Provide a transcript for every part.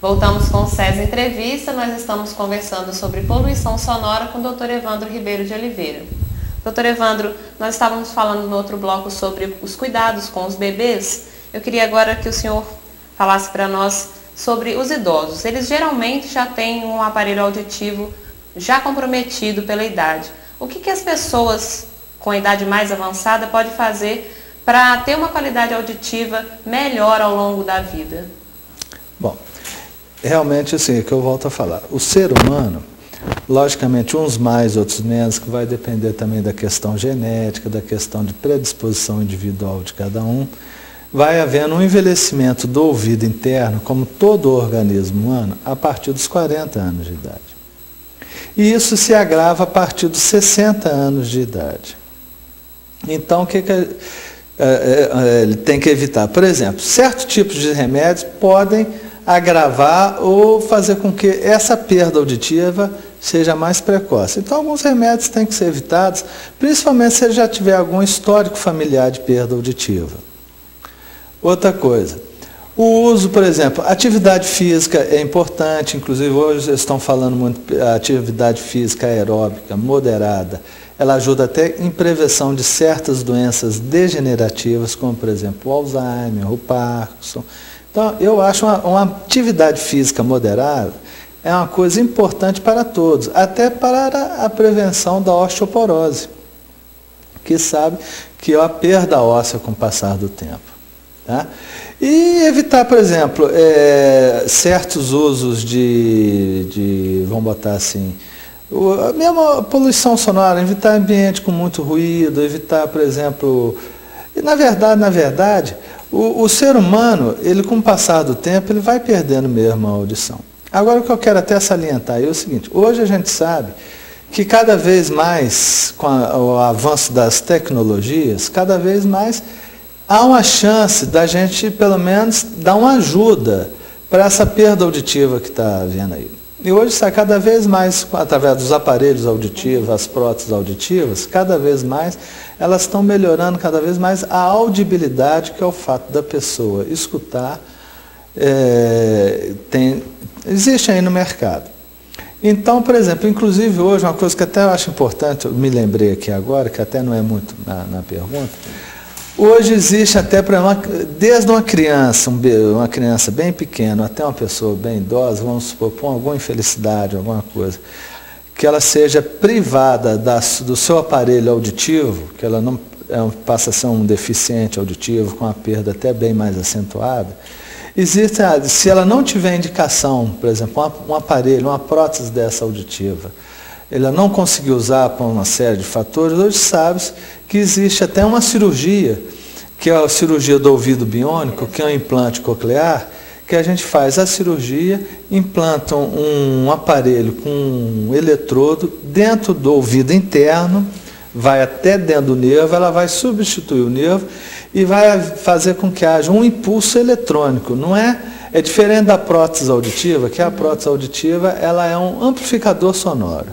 Voltamos com o SESI Entrevista. Nós estamos conversando sobre poluição sonora com o Dr. Evandro Ribeiro de Oliveira. Dr. Evandro, nós estávamos falando no outro bloco sobre os cuidados com os bebês. Eu queria agora que o senhor falasse para nós sobre os idosos. Eles geralmente já têm um aparelho auditivo já comprometido pela idade. O que as pessoas com a idade mais avançada podem fazer para ter uma qualidade auditiva melhor ao longo da vida? Bom, realmente assim, é que eu volto a falar. O ser humano, logicamente, uns mais, outros menos, que vai depender também da questão genética, da questão de predisposição individual de cada um, vai havendo um envelhecimento do ouvido interno, como todo organismo humano, a partir dos 40 anos de idade. E isso se agrava a partir dos 60 anos de idade. Então, o que ele tem que evitar? Por exemplo, certos tipos de remédios podem agravar ou fazer com que essa perda auditiva seja mais precoce. Então, alguns remédios têm que ser evitados, principalmente se ele já tiver algum histórico familiar de perda auditiva. Outra coisa, o uso, por exemplo, atividade física é importante, inclusive hoje eles estão falando muito da atividade física aeróbica moderada. Ela ajuda até em prevenção de certas doenças degenerativas, como, por exemplo, o Alzheimer, o Parkinson. Então, eu acho uma atividade física moderada é uma coisa importante para todos, até para a prevenção da osteoporose, que sabe que é a perda óssea com o passar do tempo. Tá? E evitar, por exemplo, certos usos vamos botar assim, a mesma poluição sonora, evitar ambiente com muito ruído, evitar, por exemplo, e na verdade, o ser humano, ele com o passar do tempo, ele vai perdendo mesmo a audição. Agora o que eu quero até salientar é o seguinte, hoje a gente sabe que cada vez mais, com o avanço das tecnologias, cada vez mais há uma chance da gente, pelo menos, dar uma ajuda para essa perda auditiva que está havendo aí. E hoje está cada vez mais, através dos aparelhos auditivos, as próteses auditivas, cada vez mais, elas estão melhorando cada vez mais a audibilidade, que é o fato da pessoa escutar, existe aí no mercado. Então, por exemplo, inclusive hoje, uma coisa que até eu acho importante, eu me lembrei aqui agora, que até não é muito na pergunta, hoje existe até, desde uma criança bem pequena, até uma pessoa bem idosa, vamos supor, com alguma infelicidade, alguma coisa, que ela seja privada do seu aparelho auditivo, que ela não passa a ser um deficiente auditivo, com uma perda até bem mais acentuada, se ela não tiver indicação, por exemplo, um aparelho, uma prótese dessa auditiva, ela não conseguiu usar por uma série de fatores, hoje sabe-se que existe até uma cirurgia, que é a cirurgia do ouvido biônico, que é um implante coclear, que a gente faz a cirurgia, implanta um aparelho com um eletrodo dentro do ouvido interno, vai até dentro do nervo, ela vai substituir o nervo e vai fazer com que haja um impulso eletrônico. Não é diferente da prótese auditiva, que a prótese auditiva ela é um amplificador sonoro.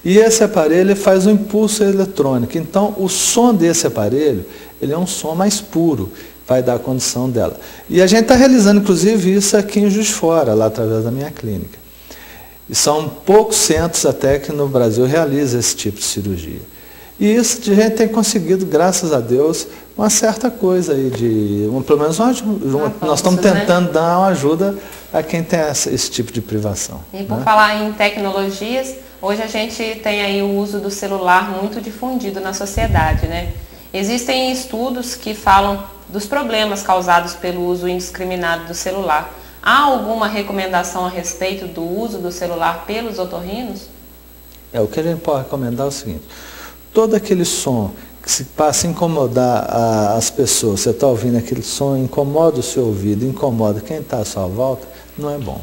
E esse aparelho faz um impulso eletrônico. Então, o som desse aparelho, ele é um som mais puro, vai dar a condição dela. E a gente está realizando, inclusive, isso aqui em Juiz de Fora, lá através da minha clínica. E são poucos centros até que no Brasil realizam esse tipo de cirurgia. E isso a gente tem conseguido, graças a Deus, uma certa coisa aí, pelo menos nós estamos tentando dar uma ajuda a quem tem esse tipo de privação. E por falar em tecnologias, hoje a gente tem aí o uso do celular muito difundido na sociedade, né? Existem estudos que falam dos problemas causados pelo uso indiscriminado do celular. Há alguma recomendação a respeito do uso do celular pelos otorrinos? O que a gente pode recomendar é o seguinte, todo aquele som que se passa a incomodar as pessoas, você está ouvindo aquele som, incomoda o seu ouvido, incomoda quem está à sua volta, não é bom.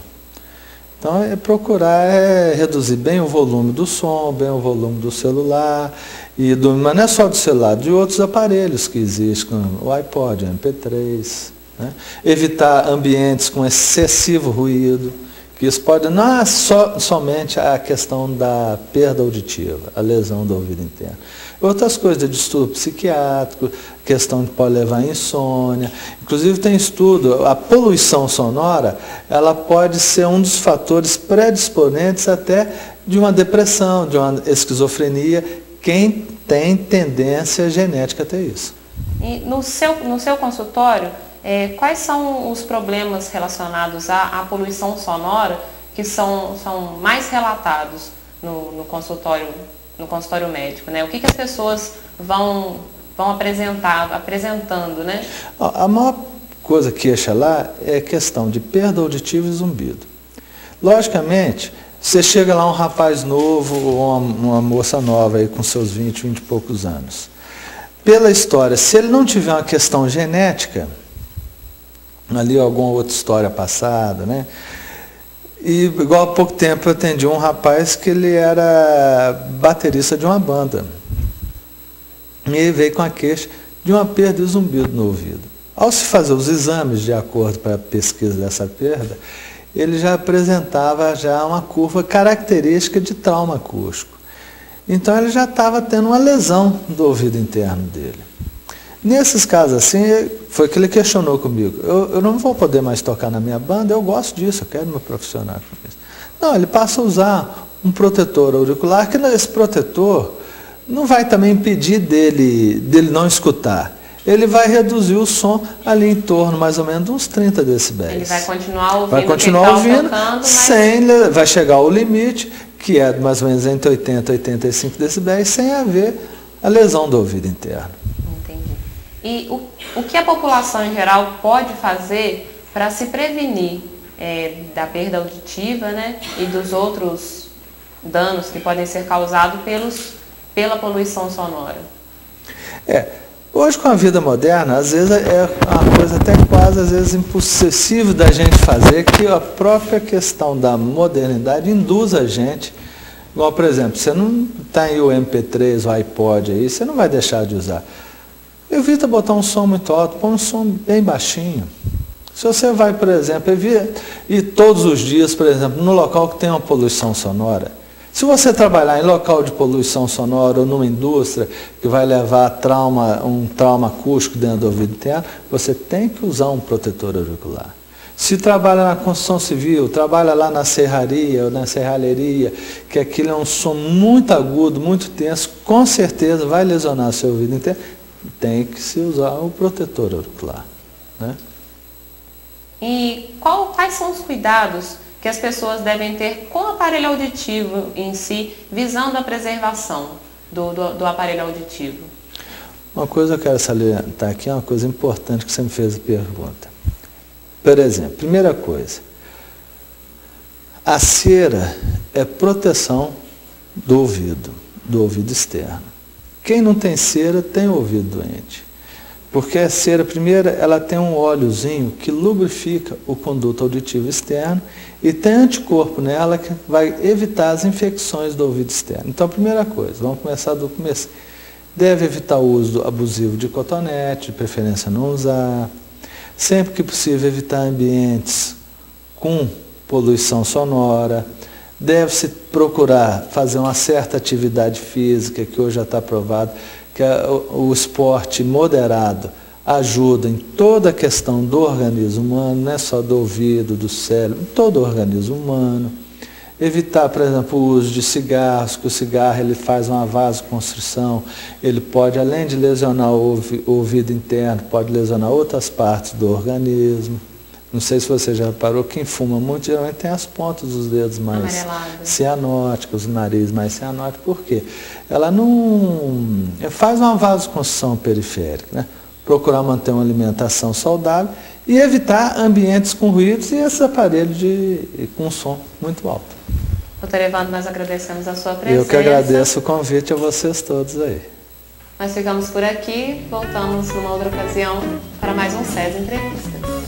Então, procurar reduzir bem o volume do som, bem o volume do celular, mas não é só do celular, de outros aparelhos que existem, como o iPod, o MP3. Né? Evitar ambientes com excessivo ruído. que isso pode, não é somente a questão da perda auditiva, a lesão do ouvido interno. Outras coisas, de distúrbio psiquiátrico, questão que pode levar a insônia. Inclusive tem estudo, a poluição sonora, ela pode ser um dos fatores predisponentes até de uma depressão, de uma esquizofrenia, quem tem tendência genética a ter isso. E no seu consultório, quais são os problemas relacionados à poluição sonora que são mais relatados no consultório médico, né? O que as pessoas vão apresentando, né? A maior coisa que queixa lá é questão de perda auditiva e zumbido. Logicamente, você chega lá um rapaz novo ou uma moça nova aí com seus 20 e poucos anos. Pela história, se ele não tiver uma questão genética, ali alguma outra história passada, né? E igual há pouco tempo eu atendi um rapaz que ele era baterista de uma banda. E ele veio com a queixa de uma perda e zumbido no ouvido. Ao se fazer os exames de acordo para a pesquisa dessa perda, ele já apresentava uma curva característica de trauma acústico. Então ele já estava tendo uma lesão do ouvido interno dele. Nesses casos assim, foi que ele questionou comigo. Eu não vou poder mais tocar na minha banda, eu gosto disso, eu quero me profissionar com isso. Não, ele passa a usar um protetor auricular, que esse protetor não vai também impedir dele não escutar. Ele vai reduzir o som ali em torno mais ou menos de uns 30 decibéis. Ele vai continuar ouvindo, mas vai chegar ao limite, que é mais ou menos entre 80 e 85 decibéis, sem haver a lesão do ouvido interno. Entendi. E o que a população em geral pode fazer para se prevenir da perda auditiva, né, e dos outros danos que podem ser causados pela poluição sonora? Hoje, com a vida moderna, às vezes é uma coisa até quase, às vezes, impossível da gente fazer, que a própria questão da modernidade induz a gente. Igual, por exemplo, você não tem o MP3, o iPod aí, você não vai deixar de usar. Evita botar um som muito alto, põe um som bem baixinho. Se você vai, por exemplo, e todos os dias, por exemplo, no local que tem uma poluição sonora, se você trabalhar em local de poluição sonora ou numa indústria que vai levar um trauma acústico dentro do ouvido interno, você tem que usar um protetor auricular. Se trabalha na construção civil, trabalha lá na serraria ou na serralheria, que aquilo é um som muito agudo, muito tenso, com certeza vai lesionar seu ouvido interno, tem que se usar o protetor auricular, né? E quais são os cuidados que as pessoas devem ter com o aparelho auditivo em si, visando a preservação do aparelho auditivo? Uma coisa que eu quero salientar aqui é uma coisa importante que você me fez a pergunta. Por exemplo, primeira coisa, a cera é proteção do ouvido externo. Quem não tem cera tem o ouvido doente. Porque a cera, primeiro, ela tem um óleozinho que lubrifica o conduto auditivo externo e tem anticorpo nela que vai evitar as infecções do ouvido externo. Então, primeira coisa, vamos começar do começo. Deve evitar o uso abusivo de cotonete, de preferência não usar. Sempre que possível, evitar ambientes com poluição sonora. Deve-se procurar fazer uma certa atividade física, que hoje já está provado, que o esporte moderado ajuda em toda a questão do organismo humano, não é só do ouvido, do cérebro, todo o organismo humano. Evitar, por exemplo, o uso de cigarros, que o cigarro ele faz uma vasoconstrição, ele pode, além de lesionar o ouvido interno, pode lesionar outras partes do organismo. Não sei se você já reparou, quem fuma muito geralmente tem as pontas dos dedos mais cianóticas, o nariz mais cianótico. Por quê? Ela não faz uma vasoconstrição periférica, né? Procurar manter uma alimentação saudável e evitar ambientes com ruídos e esses aparelhos com som muito alto. Doutor Evandro, nós agradecemos a sua presença. Eu que agradeço o convite a vocês todos aí. Nós ficamos por aqui, voltamos numa outra ocasião para mais um SES Entrevista.